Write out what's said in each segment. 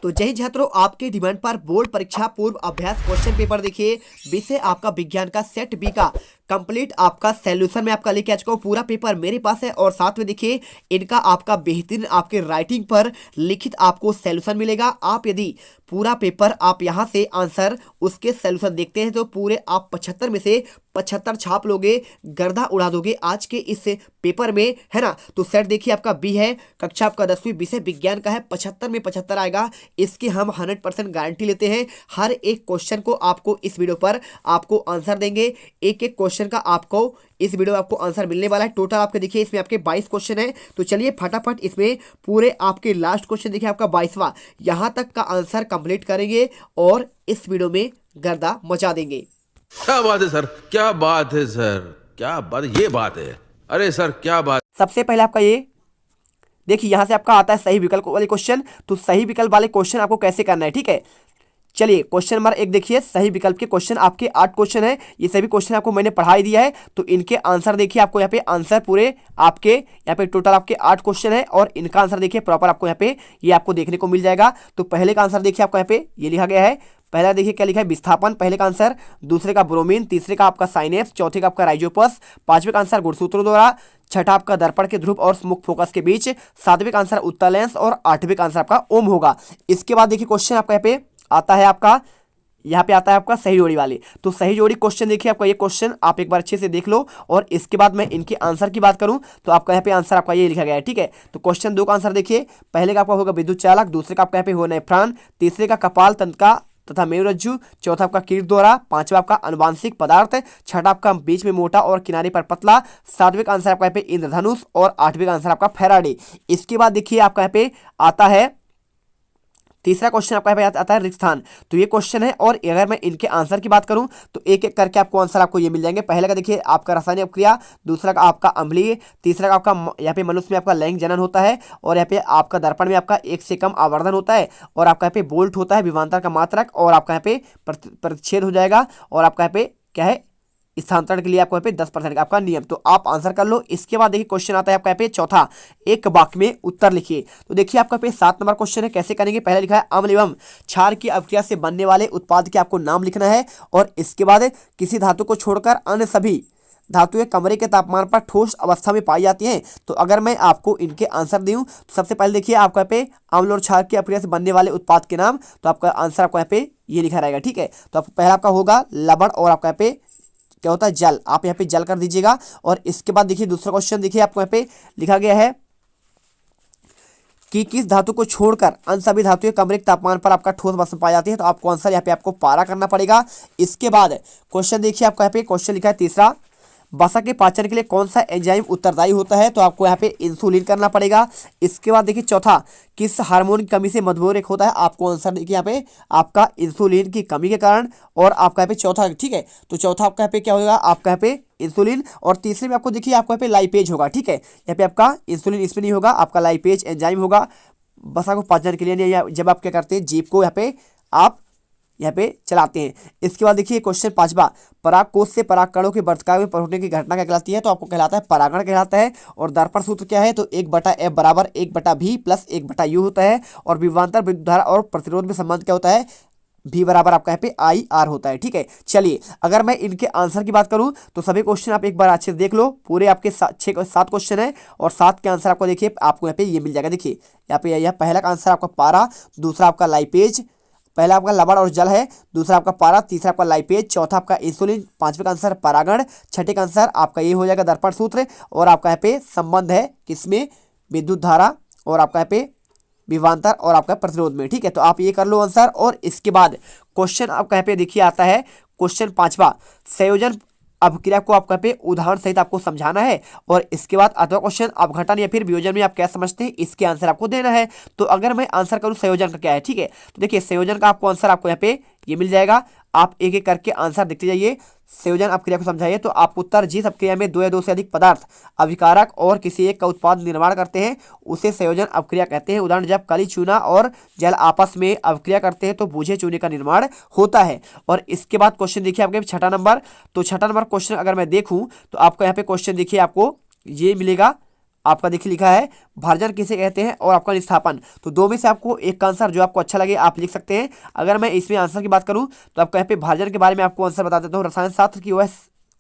तो जय छात्रों, आपके डिमांड पर बोर्ड परीक्षा पूर्व अभ्यास क्वेश्चन पेपर देखिए विषय आपका विज्ञान का सेट बी का कंप्लीट आपका सॉल्यूशन में आपका लेके आ चुका हूँ। पूरा पेपर मेरे पास है और साथ में देखिए इनका आपका बेहतरीन आपके राइटिंग पर लिखित आपको सॉल्यूशन मिलेगा। आप यदि पूरा पेपर आप यहाँ से आंसर उसके सॉल्यूशन देखते हैं तो पूरे आप 75 में से 75 छाप लोगे, गर्दा उड़ा दोगे आज के इस पेपर में, है ना। तो सेट देखिए आपका बी है, कक्षा आपका 10वीं विषय विज्ञान का है, 75 में 75 आएगा। इसकी हम 100% गारंटी लेते हैं। हर एक क्वेश्चन को आपको इस वीडियो पर आपको आंसर देंगे। एक एक क्वेश्चन का आपको इस वीडियो में आपको आंसर मिलने वाला है। टोटल आपके देखिए इसमें आपके 22 क्वेश्चन है। तो चलिए फटाफट इसमें पूरे आपके लास्ट क्वेश्चन देखिए आपका 22वां यहां तक का आंसर कंप्लीट करेंगे और इस वीडियो में गर्दा मचा देंगे। क्या बात है सर, क्या बात है सर, क्या बात, ये बात है। अरे सर क्या बात। सबसे पहले आपका ये देखिए यहां से आपका आता है सही विकल्प वाले क्वेश्चन। तो सही विकल्प वाले क्वेश्चन आपको कैसे करना है, ठीक है। चलिए क्वेश्चन नंबर 1 देखिए, सही विकल्प के क्वेश्चन आपके 8 क्वेश्चन है। ये सभी क्वेश्चन आपको मैंने पढ़ा ही दिया है। तो इनके आंसर देखिए आपको यहाँ पे आंसर पूरे आपके यहाँ पे टोटल आपके 8 क्वेश्चन है और इनका आंसर देखिए प्रॉपर आपको यहाँ पे ये आपको देखने को मिल जाएगा। तो पहले का आंसर देखिए आपको यहाँ पे ये लिखा गया है। पहला देखिए क्या लिखा है, विस्थापन पहले का आंसर, दूसरे का ब्रोमीन, तीसरे का आपका साइनेप्स, चौथे का आपका राइजोपस, पांचवे का आंसर गुणसूत्रों द्वारा, छठा आपका दर्पण के ध्रुव और मुख्य फोकस के बीच, सातवें का आंसर उत्तल लेंस और आठवें का आंसर आपका ओम होगा। इसके बाद देखिए क्वेश्चन आपका यहाँ पे आता है आपका यहाँ पे आता है आपका सही जोड़ी वाले। तो सही जोड़ी क्वेश्चन देखिए आपका ये क्वेश्चन आप एक बार अच्छे से देख लो और इसके बाद मैं इनके आंसर की बात करूं तो आपका यहाँ पे आंसर आपका ये लिखा गया है, ठीक है। तो क्वेश्चन 2 का आंसर देखिए, पहले का आपका होगा विद्युत चालक, दूसरे का आपका यहाँ पे होना है प्राण, तीसरे का कपाल तंत्र का तथा मेरुरज्जु, चौथा आपका कीट द्वारा, पांचवा आपका अनुवांशिक पदार्थ, छठा आपका बीच में मोटा और किनारे पर पतला, सातवें का आंसर आपका यहाँ पे इंद्रधनुष और आठवें का आंसर आपका फैराडे। इसके बाद देखिए आपका यहाँ पे आता है तीसरा क्वेश्चन आपका यहाँ पे आता है रिक्त स्थान। तो ये क्वेश्चन है और अगर मैं इनके आंसर की बात करूं तो एक एक करके आपको आंसर आपको ये मिल जाएंगे। पहले का देखिए आपका रासायनिक अपक्रिया, दूसरा का आपका अम्लीय, तीसरा का आपका यहाँ पे मनुष्य में आपका लैंगिक जनन होता है और यहाँ पे आपका दर्पण में आपका 1 से कम आवर्धन होता है और आपका यहाँ पे बोल्ट होता है विभवांतर का मात्रक और आपका यहाँ पे प्रतिच्छेद हो जाएगा और आपका यहाँ पे क्या है स्थानांतरण के लिए आपको यहाँ पे 10% का आपका नियम। तो आप आंसर कर लो। इसके बाद देखिए क्वेश्चन आता है आपका यहाँ पे चौथा, एक वाक्य में उत्तर लिखिए। तो देखिए आपका पे 7 नंबर क्वेश्चन है, कैसे करेंगे। पहले लिखा है अम्ल एवं क्षार की अभिक्रिया से बनने वाले उत्पाद के आपको नाम लिखना है और इसके बाद किसी धातु को छोड़कर अन्य सभी धातुएं कमरे के तापमान पर ठोस अवस्था में पाई जाती हैं। तो अगर मैं आपको इनके आंसर दूं तो सबसे पहले देखिए आपका यहाँ पे अम्ल और क्षार की अभिक्रिया से बनने वाले उत्पाद के नाम, तो आपका आंसर आपको यहाँ पे ये लिखा रहेगा, ठीक है। तो पहला आपका होगा लवण और आपका यहाँ पे क्या होता है जल, आप यहाँ पे जल कर दीजिएगा। और इसके बाद देखिए दूसरा क्वेश्चन देखिए आपको यहाँ पे लिखा गया है कि किस धातु को छोड़कर अन्य सभी धातुएं कमरे के तापमान पर आपका ठोस अवस्था में पाई जाती है। तो आपको आंसर यहाँ पे आपको पारा करना पड़ेगा। इसके बाद क्वेश्चन देखिए आपको यहाँ पे क्वेश्चन लिखा है तीसरा, वसा के पाचन के लिए कौन सा एंजाइम उत्तरदायी होता है। तो आपको यहाँ पे इंसुलिन करना पड़ेगा। इसके बाद देखिए चौथा, किस हार्मोन की कमी से मधुमेह एक होता है। आपको आंसर देखिए यहाँ पे आपका इंसुलिन की कमी के कारण और आपका यहाँ पे चौथा, ठीक है। तो चौथा आपका यहाँ पे क्या होगा, आपका यहाँ पे इंसुलिन और तीसरे में आपको देखिए आपको यहाँ पे लाइपेज होगा, ठीक है। यहाँ पे आपका इंसुलिन इसमें नहीं होगा, आपका लाइपेज एंजाइम होगा वसा को पाचन के लिए। जब आप क्या करते हैं जीभ को यहाँ पे आप यहाँ पे चलाते हैं। इसके बाद देखिए क्वेश्चन 5वां, परागकोश से परागकणों के वर्तकाल में पहुंचने की घटना क्या कहलाती है। तो आपको कहलाता है परागण कहलाता है। और दर्पण सूत्र क्या है, तो 1/F बराबर 1/V प्लस 1/U होता है। और विभवांतर विद्युत धारा और प्रतिरोध में संबंध क्या होता है, V बराबर आपका यहाँ पे IR होता है, ठीक है। चलिए अगर मैं इनके आंसर की बात करूं तो सभी क्वेश्चन आप एक बार अच्छे से देख लो। पूरे आपके 7 क्वेश्चन है और 7 के आंसर आपको देखिए आपको यहाँ पे ये मिल जाएगा। देखिए यहाँ पे यह पहला का आंसर आपका पारा, दूसरा आपका लाइपेज, पहला आपका लवण और जल है, दूसरा आपका पारा, तीसरा आपका लाइपेज, चौथा आपका इंसुलिन, पांचवें का आंसर परागण, छठे का आंसर आपका ये हो जाएगा दर्पण सूत्र और आपका यहाँ पे संबंध है किसमें, विद्युत धारा और आपका यहाँ पे विभवांतर और आपका प्रतिरोध में, ठीक है। तो आप ये कर लो आंसर। और इसके बाद क्वेश्चन आपका यहाँ पे देखिए आता है क्वेश्चन 5वां, संयोजन अभिक्रिया को आपका पे उदाहरण सहित आपको समझाना है। और इसके बाद अथवा क्वेश्चन अपघटन या फिर वियोजन में आप क्या समझते हैं, इसके आंसर आपको देना है। तो अगर मैं आंसर करूं संयोजन का क्या है, ठीक है। तो देखिए संयोजन का आपको आंसर आपको यहाँ पे ये मिल जाएगा। आप एक एक करके आंसर देखते जाइए, संयोजन अपक्रिया को समझाइए। तो आप उत्तर, जिस अपक्रिया में 2 या 2 से अधिक पदार्थ अभिकारक और किसी एक का उत्पाद निर्माण करते हैं उसे संयोजन अपक्रिया कहते हैं। उदाहरण, जब कली चूना और जल आपस में अपक्रिया करते हैं तो बूझे चूने का निर्माण होता है। और इसके बाद क्वेश्चन देखिए आपके 6ठा नंबर। तो 6ठा नंबर क्वेश्चन अगर मैं देखूं तो आपको यहाँ पे क्वेश्चन देखिए आपको ये मिलेगा आपका देखिए लिखा है भर्जन किसे कहते हैं और आपका निस्थापन। तो दो में से आपको एक का आंसर जो आपको अच्छा लगे आप लिख सकते हैं। अगर मैं इसमें आंसर की बात करूं तो आपको यहाँ पे भर्जन के बारे में आपको आंसर बता देता हूँ। रसायन शास्त्र की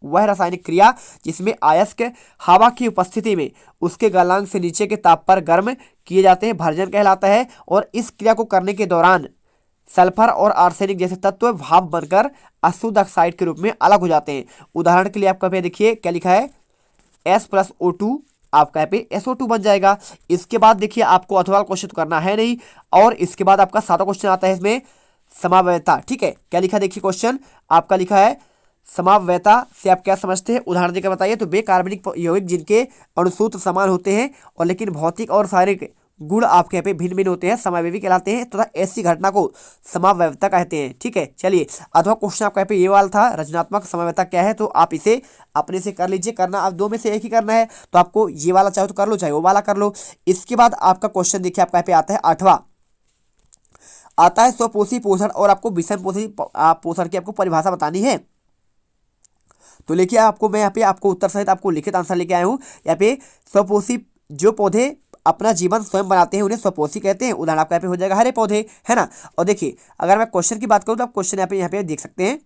वह रासायनिक क्रिया जिसमें अयस्क हवा की उपस्थिति में उसके गलनांक से नीचे के ताप पर गर्म किए जाते हैं भर्जन कहलाता है। और इस क्रिया को करने के दौरान सल्फर और आर्सेनिक जैसे तत्व भाप बनकर अशुद्ध ऑक्साइड के रूप में अलग हो जाते हैं। उदाहरण के लिए आपका पे देखिए क्या लिखा है S+O2 आपका यहाँ पे SO2 बन जाएगा। इसके बाद देखिए आपको अथवा क्वेश्चन तो करना है नहीं। और इसके बाद आपका 7वां क्वेश्चन आता है इसमें समवायता। ठीक है क्या लिखा देखिए क्वेश्चन आपका लिखा है समवायता से आप क्या समझते हैं उदाहरण देकर बताइए। तो बेकार्बनिक यौगिक जिनके अणुसूत्र समान होते हैं और लेकिन भौतिक और शारीरिक गुण आपके यहाँ पे भिन्न भिन्न होते हैं समावयवी कहलाते हैं तथा ऐसी घटना को समवायवता कहते हैं। ठीक है चलिए अथवा क्वेश्चन आपका यहाँ पे ये वाला था रचनात्मक समवायवता क्या है। तो आप इसे अपने से कर लीजिए। करना आप दो में से एक ही करना है। तो आपको ये वाला चाहे तो कर लो चाहे वो वाला कर लो। इसके बाद आपका क्वेश्चन देखिए आपका यहाँ पे आता है 8वां आता है स्वपोषी पोषण और आपको विषम पोषी पोषण की आपको परिभाषा बतानी है। तो लेकिए आपको मैं यहाँ पे आपको उत्तर सहित आपको लिखित आंसर लेके आया हूँ। यहाँ पे स्वपोषी जो पौधे अपना जीवन स्वयं बनाते हैं उन्हें स्वपोषी कहते हैं। उदाहरण आपका यहाँ पे हो जाएगा हरे पौधे है ना। और देखिए अगर मैं क्वेश्चन की बात करूँ तो आप क्वेश्चन यहाँ पे देख सकते हैं।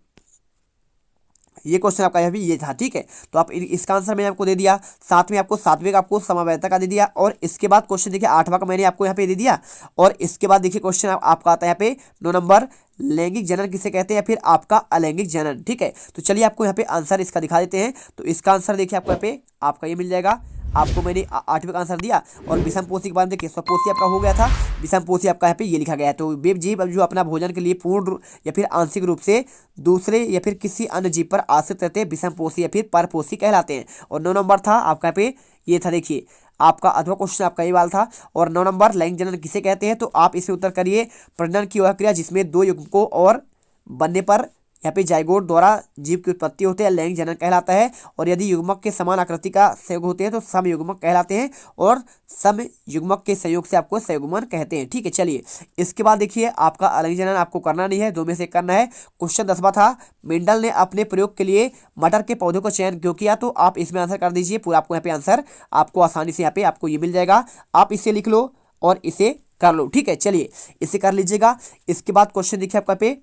ये क्वेश्चन आपका यहाँ पे ये था। ठीक है तो आप इसका आंसर मैंने आपको दे दिया। साथ में आपको 7वें का आपको समवायता का दे दिया। और इसके बाद क्वेश्चन देखिए 8वां का मैंने आपको यहाँ पे दे दिया। और इसके बाद देखिए क्वेश्चन आपका आता है यहाँ पे 9 नंबर लैंगिक जनन किसे कहते हैं या फिर आपका अलैंगिक जनन। ठीक है तो चलिए आपको यहाँ पे आंसर इसका दिखा देते हैं। तो इसका आंसर देखिए आपको यहाँ पे आपका ये मिल जाएगा। आपको मैंने 8वें का आंसर दिया। और विषम पोषी के बारे में देखिए स्वपोषी आपका हो गया था। विषम पोषी आपका यहाँ पे ये लिखा गया है। तो वे जीव जो अपना भोजन के लिए पूर्ण या फिर आंशिक रूप से दूसरे या फिर किसी अन्य जीव पर आश्रित रहते हैं विषम पोषी या फिर परपोषी कहलाते हैं। और 9 नंबर था आपका यहाँ पे ये था देखिए आपका अथवा क्वेश्चन आपका ये वाला था। और 9 नंबर लैंगिक जनन किसे कहते हैं। तो आप इसे उत्तर करिए प्रजनन की वह क्रिया जिसमें दो युग्मकों और बनने पर यहाँ पे जाइगोट द्वारा जीव की उत्पत्ति होती है लैंगिक जनन कहलाता है। और यदि युग्मक के समान आकृति का संयोग होते हैं तो समयुग्मक कहलाते हैं। और समयुग्मक के संयोग से आपको संयुग्मन कहते हैं। ठीक है चलिए इसके बाद देखिए आपका अलैंगिक जनन आपको करना नहीं है दो में से करना है। क्वेश्चन 10वां था मेंडल ने अपने प्रयोग के लिए मटर के पौधे को चयन क्यों किया। तो आप इसमें आंसर कर दीजिए पूरा आपको यहाँ पे आंसर आपको आसानी से यहाँ पे आपको ये मिल जाएगा। आप इसे लिख लो और इसे कर लो। ठीक है चलिए इसे कर लीजिएगा। इसके बाद क्वेश्चन देखिए आपका पे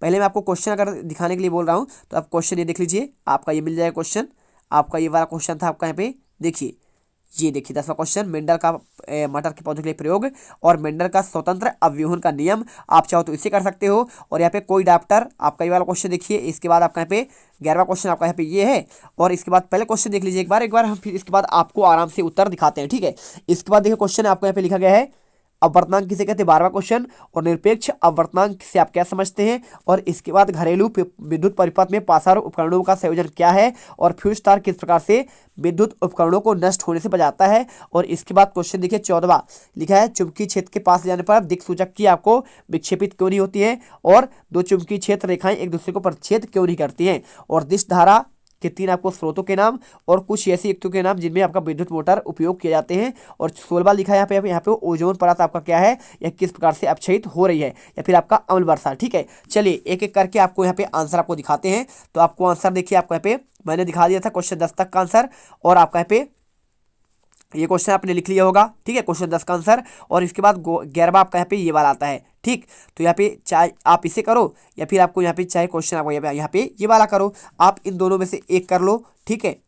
पहले मैं आपको क्वेश्चन अगर दिखाने के लिए बोल रहा हूँ तो आप क्वेश्चन ये देख लीजिए आपका ये मिल जाएगा क्वेश्चन। आपका ये वाला क्वेश्चन था आपका यहाँ पे देखिए ये देखिए 10वां क्वेश्चन मेंडल का मटर के पौधे के लिए प्रयोग और मेंडल का स्वतंत्र अवरोहन का नियम। आप चाहो तो इसे कर सकते हो। और यहाँ पे कोई डॉक्टर आपका ये वाला क्वेश्चन देखिए। इसके बाद आपका यहाँ पे 11वां क्वेश्चन आपका यहाँ पे ये है। और इसके बाद पहले क्वेश्चन देख लीजिए एक बार हम फिर इसके बाद आपको आराम से उत्तर दिखाते हैं। ठीक है इसके बाद देखिए क्वेश्चन आपको यहाँ पे लिखा गया है अपवर्तनांक किसे कहते हैं 12वां क्वेश्चन। और निरपेक्ष अपवर्तनांक से आप क्या समझते हैं। और इसके बाद घरेलू विद्युत परिपथ में पासार उपकरणों का संयोजन क्या है। और फ्यूज तार किस प्रकार से विद्युत उपकरणों को नष्ट होने से बचाता है। और इसके बाद क्वेश्चन देखिए 14वां लिखा है चुंबकीय क्षेत्र के पास ले जाने पर दिक्सूचक की आपको विक्षेपित क्यों नहीं होती है। और दो चुंबकीय क्षेत्र रेखाएं एक दूसरे को प्रतिच्छेद क्यों नहीं करती हैं। और दिश धारा के 3 आपको स्रोतों के नाम और कुछ ऐसी युक्तियों के नाम जिनमें आपका विद्युत मोटर उपयोग किए जाते हैं। और 16वां लिखा है यहाँ पे ओजोन परत आपका क्या है या किस प्रकार से अपक्षयित हो रही है या फिर आपका अम्ल वर्षा। ठीक है चलिए एक एक करके आपको यहाँ पे आंसर आपको दिखाते हैं। तो आपको आंसर देखिए आपको यहाँ पे मैंने दिखा दिया था क्वेश्चन 10 तक का आंसर। और आपका यहाँ पे ये क्वेश्चन आपने लिख लिया होगा। ठीक है क्वेश्चन 10 का आंसर। और इसके बाद 11वां आपका यहाँ पे ये वाला आता है। ठीक तो यहाँ पे चाहे आप इसे करो या फिर आपको यहाँ पे चाहे क्वेश्चन आपको यहाँ पे ये वाला करो। आप इन दोनों में से एक कर लो। ठीक है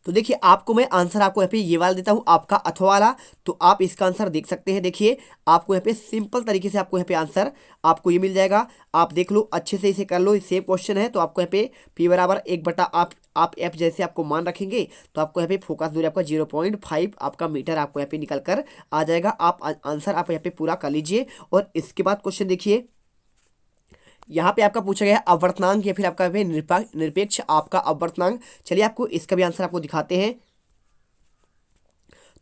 तो देखिए आपको मैं आंसर आपको यहाँ पे ये वाला देता हूँ आपका अथवा वाला। तो आप इसका आंसर देख सकते हैं। देखिए आपको यहाँ पे सिंपल तरीके से आपको यहाँ पे आंसर आपको ये मिल जाएगा। आप देख लो अच्छे से इसे कर लो। सेम क्वेश्चन है। तो आपको यहाँ पे P बराबर 1 बटा आप एफ जैसे आपको मान रखेंगे तो आपको यहाँ पे फोकस दूरी आपका 0.5 आपका मीटर आपको यहाँ पे निकल कर आ जाएगा। आप आंसर आप यहाँ पे पूरा कर लीजिए। और इसके बाद क्वेश्चन देखिए यहाँ पे आपका पूछा गया है अपवर्तनांक या फिर आपका निरपेक्ष आपका अपवर्तनांक। चलिए आपको इसका भी आंसर आपको दिखाते हैं।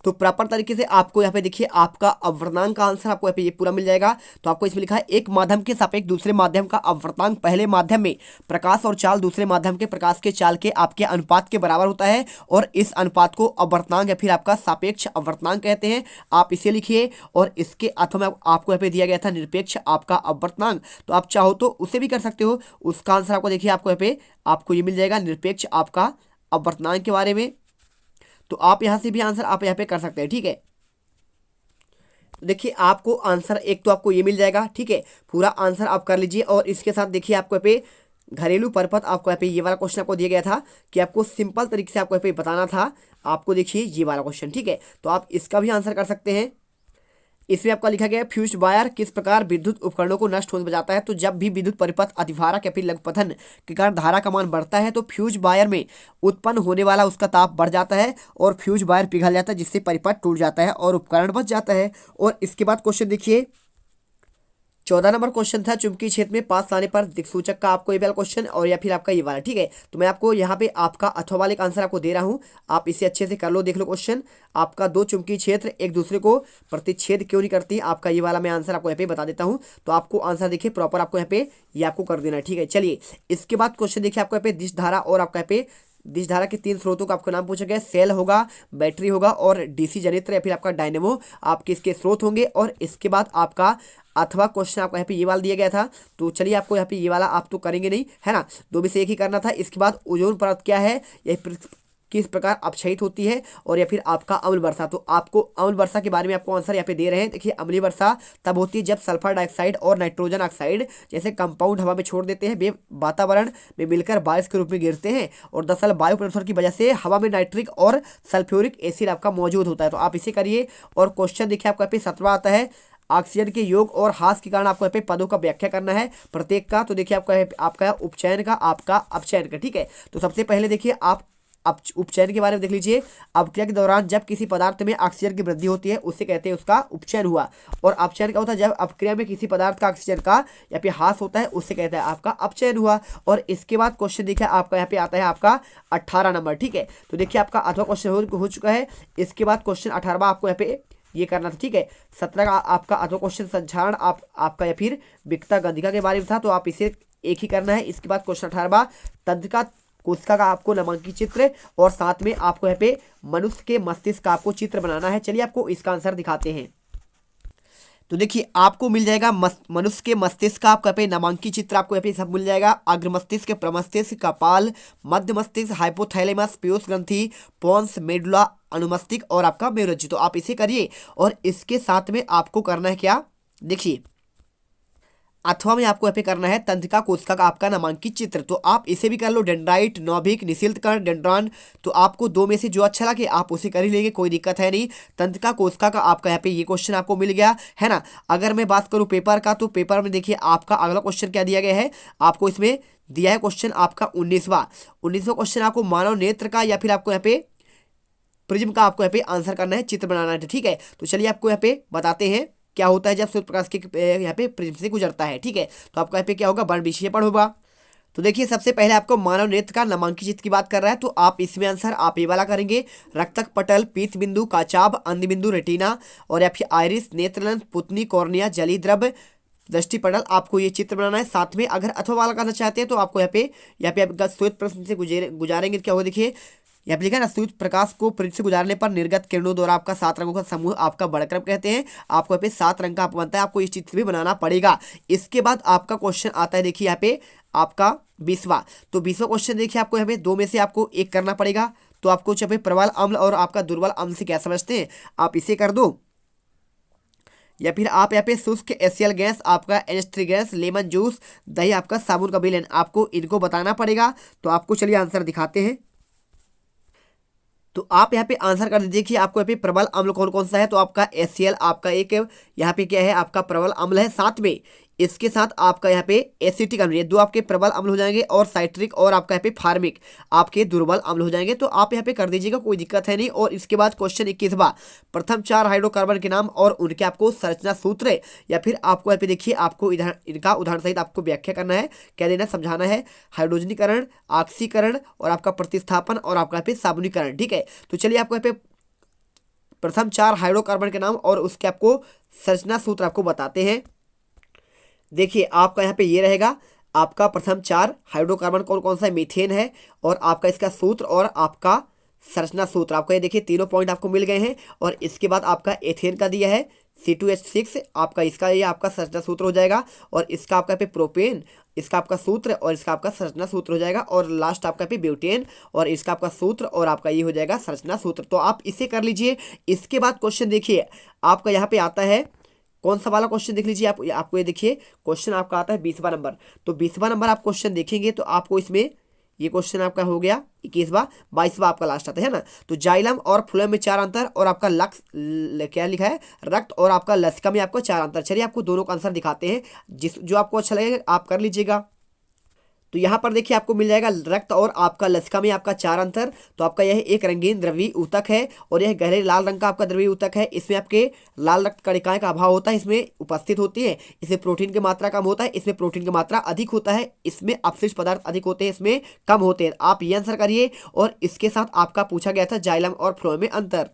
तो प्रॉपर तरीके से आपको यहाँ पे देखिए आपका अपवर्तनांक का आंसर आपको यहाँ पे ये पूरा मिल जाएगा। तो आपको इसमें लिखा है एक माध्यम के सापेक्ष दूसरे माध्यम का अपवर्तनांक पहले माध्यम में प्रकाश और चाल दूसरे माध्यम के प्रकाश के चाल के आपके अनुपात के बराबर होता है। और इस अनुपात को अपवर्तनांक या फिर आपका सापेक्ष अपवर्तनांक कहते हैं। आप इसे लिखिए। और इसके अथवा में आपको यहाँ पे दिया गया था निरपेक्ष आपका अपवर्तनांक। तो आप चाहो तो उसे भी कर सकते हो। उसका आंसर आपको देखिए आपको यहाँ पे आपको ये मिल जाएगा निरपेक्ष आपका अपवर्तनांक के बारे में। तो आप यहाँ से भी आंसर आप यहाँ पे कर सकते हैं, ठीक है। तो देखिए आपको आंसर एक तो आपको ये मिल जाएगा, ठीक है, पूरा आंसर आप कर लीजिए। और इसके साथ देखिए आपको यहाँ पे घरेलू परपथ आपको यहाँ पे ये वाला क्वेश्चन आपको दिया गया था कि आपको सिंपल तरीके से आपको यहाँ पे बताना था। आपको देखिए ये वाला क्वेश्चन, ठीक है, तो आप इसका भी आंसर कर सकते हैं। इसमें आपका लिखा गया है फ्यूज वायर किस प्रकार विद्युत उपकरणों को नष्ट होने बचाता है। तो जब भी विद्युत परिपथ अतिभारक या फिर लघुपथन के कारण धारा का मान बढ़ता है तो फ्यूज वायर में उत्पन्न होने वाला उसका ताप बढ़ जाता है और फ्यूज वायर पिघल जाता है, जिससे परिपथ टूट जाता है और उपकरण बच जाता है। और इसके बाद क्वेश्चन देखिए 14 नंबर क्वेश्चन था, चुंबकीय क्षेत्र में पास लाने पर दिक्सूचक का आपको ये वाला क्वेश्चन और या फिर आपका ये वाला, ठीक है। तो मैं आपको यहाँ पे आपका अथवा वाले का आंसर आपको दे रहा हूँ, आप इसे अच्छे से कर लो, देख लो क्वेश्चन। आपका दो चुंबकीय क्षेत्र एक दूसरे को प्रतिच्छेद क्यों नहीं करती, आपका ये वाला मैं आंसर आपको यहाँ पे बता देता हूँ। तो आपको आंसर देखिए प्रॉपर आपको यहाँ पे ये आपको कर देना है, ठीक है। चलिए इसके बाद क्वेश्चन देखिए आपको यहाँ पे दिश धारा और आपका यहाँ पे दिश धारा के 3 स्रोतों का आपको नाम पूछा गया। सेल होगा, बैटरी होगा और डीसी जनरेटर या फिर आपका डायनेमो आपके इसके स्रोत होंगे। और इसके बाद आपका अथवा क्वेश्चन आपको यहाँ पे ये वाला दिया गया था। तो चलिए आपको यहाँ पे ये वाला आप तो करेंगे नहीं, है ना, दो में से एक ही करना था। इसके बाद ओजोन परत क्या है, यह किस प्रकार अपक्षयित होती है, और या फिर आपका अम्ल वर्षा। तो आपको अम्ल वर्षा के बारे में आपको आंसर यहाँ पे दे रहे हैं। देखिए अम्लीय वर्षा तब होती है जब सल्फर डाइऑक्साइड और नाइट्रोजन ऑक्साइड जैसे कंपाउंड हवा में छोड़ देते हैं, वे वातावरण में मिलकर बारिश के रूप में गिरते हैं। और दरअसल वायु प्रदूषण की वजह से हवा में नाइट्रिक और सल्फ्यूरिक एसिड आपका मौजूद होता है। तो आप इसे करिए। और क्वेश्चन देखिए आपका यहाँ पे 17 आता है, ऑक्सीजन के योग और ह्रास के कारण आपको यहाँ पे पदों का व्याख्या करना है प्रत्येक का। तो देखिए आपका उपचयन का, आपका अपचयन का, ठीक है। तो सबसे पहले देखिए आप उपचयन के बारे में देख लीजिए। अपक्रिया के दौरान जब किसी पदार्थ में ऑक्सीजन की वृद्धि होती है उसे कहते हैं उसका उपचयन हुआ। और अपचयन क्या होता है, जब अपक्रिया में किसी पदार्थ का ऑक्सीजन का या फिर ह्रास होता है उसे कहते हैं आपका अपचयन हुआ। और इसके बाद क्वेश्चन देखिए आपका यहाँ पे आता है आपका 18 नंबर, ठीक है। तो देखिए आपका अथवा क्वेश्चन हो चुका है। इसके बाद क्वेश्चन 18वां आपको यहाँ पे ये करना था, ठीक है। 17 का आपका अथवा क्वेश्चन संचारण आपका या फिर विकता गंधिका के बारे में था, तो आप इसे एक ही करना है। इसके बाद क्वेश्चन 18वां तंत्रिका कोशिका का आपको नामांकित चित्र और साथ में आपको यहाँ पे मनुष्य के मस्तिष्क का आपको चित्र बनाना है। चलिए आपको इसका आंसर दिखाते हैं। तो देखिए आपको मिल जाएगा मनुष्य के मस्तिष्क का आपका पे नामांकित चित्र आपको यहाँ पे सब मिल जाएगा। अग्र मस्तिष्क, प्रमस्तिष्क, कपाल, मध्य मस्तिष्क, हाइपोथैलेमस, पीयूष ग्रंथि, पोन्स, मेडुला, अनुमस्तिष्क और आपका मेरुरज्जु। तो आप इसे करिए। और इसके साथ में आपको करना है क्या, देखिए अथवा में आपको यहाँ पे करना है तंत्रिका कोशिका का आपका नामांकित चित्र। तो आप इसे भी कर लो, डेंड्राइट, नौभिक, निशिल्त कण, डेंड्रॉन। तो आपको दो में से जो अच्छा लगे आप उसे कर ही लेंगे, कोई दिक्कत है नहीं। तंत्रिका कोशिका का आपका यहाँ पे ये क्वेश्चन आपको मिल गया है ना। अगर मैं बात करूँ पेपर का, तो पेपर में देखिए आपका अगला क्वेश्चन क्या दिया गया है, आपको इसमें दिया है क्वेश्चन आपका 19वां क्वेश्चन आपको मानव नेत्र का या फिर आपको यहाँ पे प्रिज्म का आपको यहाँ पे आंसर करना है, चित्र बनाना है, ठीक है। तो चलिए आपको यहाँ पे बताते हैं क्या होता है जब सूर्य प्रकाश के यहाँ पे प्रिज्म से गुजरता है, ठीक है। तो आपका यहाँ पे क्या होगा, वर्ण विक्षेपण होगा। तो देखिए सबसे पहले आपको मानव नेत्र का नामांकित चित्र की बात कर रहा है, तो आप इसमें आंसर आप ये वाला करेंगे। रक्तक पटल, पीत बिंदु, काचाभ, अंध बिंदु, रेटिना और या फिर आइरिस, नेत्रलंस, पुतनी, कॉर्निया, जली द्रव, दृष्टि पटल, आपको ये चित्र बनाना है। साथ में अगर अथवा वाला करना चाहते हैं तो आपको यहाँ पे आप श्वेत प्रश्न से गुजारेंगे, क्या होगा देखिए यहाँ पे लिखा है ना, सूर्य प्रकाश को प्रिज्म से गुजारने पर निर्गत किरणों द्वारा आपका 7 रंगों का समूह आपका वर्णक्रम कहते हैं। आपको यहाँ पे 7 रंग का बनता है, आपको ये चित्र भी बनाना पड़ेगा। इसके बाद आपका क्वेश्चन आता है देखिए यहाँ पे आपका 20वां। तो 20वां क्वेश्चन देखिए आपको यहाँ पे दो में से आपको एक करना पड़ेगा। तो आपको यहाँ पे प्रबल अम्ल और आपका दुर्बल अम्ल से क्या समझते हैं, आप इसे कर दो। या फिर आप यहाँ पे शुष्क एसियल गैस, आपका NH3 गैस, लेमन जूस, दही, आपका साबुन का विलयन, आपको इनको बताना पड़ेगा। तो आपको चलिए आंसर दिखाते हैं। तो आप यहाँ पे आंसर कर दीजिए कि आपको यहाँ पे प्रबल अम्ल कौन कौन सा है। तो आपका HCl आपका एक यहाँ पे क्या है, आपका प्रबल अम्ल है। साथ में इसके साथ आपका यहाँ पे एसिटिक अम्ल, ये दो आपके प्रबल अम्ल हो जाएंगे। और साइट्रिक और आपका यहाँ पे फार्मिक आपके दुर्बल अम्ल हो जाएंगे। तो आप यहाँ पे कर दीजिएगा, कोई दिक्कत है नहीं। और इसके बाद क्वेश्चन 21वां, प्रथम 4 हाइड्रोकार्बन के नाम और उनके आपको संरचना सूत्र या फिर आपको यहाँ पे देखिए आपको इनका उदाहरण सहित आपको व्याख्या करना है, क्या देना, समझाना है। हाइड्रोजनीकरण, ऑक्सीकरण और आपका प्रतिस्थापन और आपका यहाँ पे साबुनीकरण, ठीक है। तो चलिए आपको यहाँ पे प्रथम 4 हाइड्रोकार्बन के नाम और उसके आपको संरचना सूत्र आपको बताते हैं। देखिए आपका यहाँ पे ये रहेगा, आपका प्रथम 4 हाइड्रोकार्बन कौन कौन सा है, मीथेन है। और आपका इसका सूत्र और आपका संरचना सूत्र आपका ये देखिए तीनों पॉइंट आपको मिल गए हैं। और इसके बाद आपका एथेन का दिया है, C2H6 आपका, इसका ये आपका संरचना सूत्र हो जाएगा, और इसका आपका पे प्रोपेन, इसका आपका सूत्र, और इसका आपका संरचना सूत्र हो जाएगा, और लास्ट आपका पे ब्यूटेन, और इसका आपका सूत्र, और आपका ये हो जाएगा संरचना सूत्र। तो आप इसे कर लीजिए। इसके बाद क्वेश्चन देखिए आपका यहाँ पे आता है कौन सा वाला क्वेश्चन देख लीजिए आप, आपको ये देखिए क्वेश्चन आपका आता है 20वां नंबर। तो 20वां नंबर आप क्वेश्चन देखेंगे तो आपको इसमें ये क्वेश्चन आपका हो गया 21वां, 22वां आपका लास्ट आता है ना। तो जाइलम और फ्लोएम में 4 अंतर, और आपका लक्स क्या लिखा है, रक्त और आपका लसिका में आपको 4 अंतर। चलिए आपको दोनों का आंसर दिखाते हैं, जिस जो आपको अच्छा लगेगा आप कर लीजिएगा। तो यहाँ पर देखिए आपको मिल जाएगा रक्त और आपका लसिका में आपका 4 अंतर। तो आपका यह एक रंगीन द्रवीय ऊतक है, और यह गहरे लाल रंग का आपका द्रवीय ऊतक है। इसमें आपके लाल रक्त कणिकाएं का अभाव होता है, इसमें उपस्थित होती है। इसमें प्रोटीन की मात्रा कम होता है, इसमें प्रोटीन की मात्रा अधिक होता है। इसमें अपशिष्ट पदार्थ अधिक होते हैं, इसमें कम होते हैं। आप ये आंसर करिए। और इसके साथ आपका पूछा गया था जाइलम और फ्लोएम में अंतर।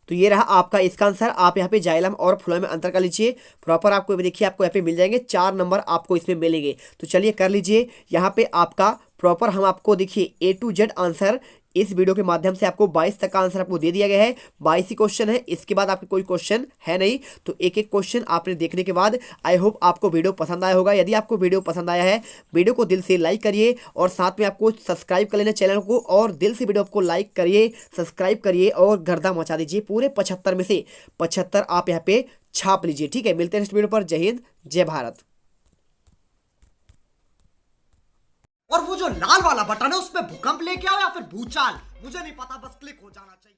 तो ये रहा आपका इसका आंसर। आप यहाँ पे जाइलम और फ्लोएम में अंतर कर लीजिए प्रॉपर। आपको देखिए आपको यहाँ पे मिल जाएंगे 4 नंबर आपको इसमें मिलेंगे। तो चलिए कर लीजिए यहाँ पे आपका प्रॉपर। हम आपको देखिए A to Z आंसर इस वीडियो के माध्यम से आपको 22 तक का आंसर आपको दे दिया गया है। 22 ही क्वेश्चन है, इसके बाद आपके कोई क्वेश्चन है नहीं। तो एक एक क्वेश्चन आपने देखने के बाद आई होप आपको वीडियो पसंद आया होगा। यदि आपको वीडियो पसंद आया है, वीडियो को दिल से लाइक करिए, और साथ में आपको सब्सक्राइब कर लेना चैनल को, और दिल से वीडियो को लाइक करिए, सब्सक्राइब करिए, और गर्दा मचा दीजिए। पूरे 75 में से 75 आप यहाँ पे छाप लीजिए। ठीक है, मिलते हैं नेक्स्ट वीडियो पर। जय हिंद, जय भारत। और वो जो लाल वाला बटन है उस पे भूकंप लेके आओ या फिर भूचाल, मुझे नहीं पता, बस क्लिक हो जाना चाहिए।